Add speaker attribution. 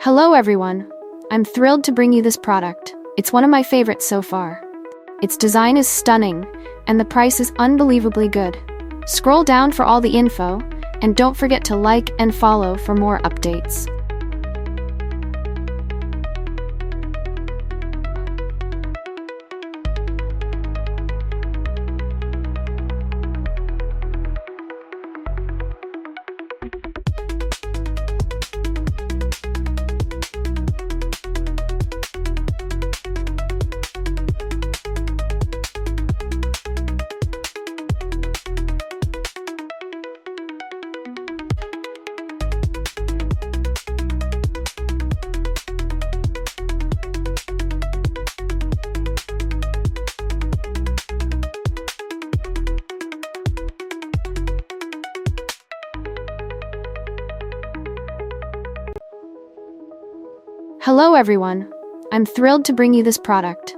Speaker 1: Hello everyone! I'm thrilled to bring you this product. It's one of my favorites so far. Its design is stunning, and the price is unbelievably good. Scroll down for all the info, and don't forget to like and follow for more updates. Hello everyone! I'm thrilled to bring you this product.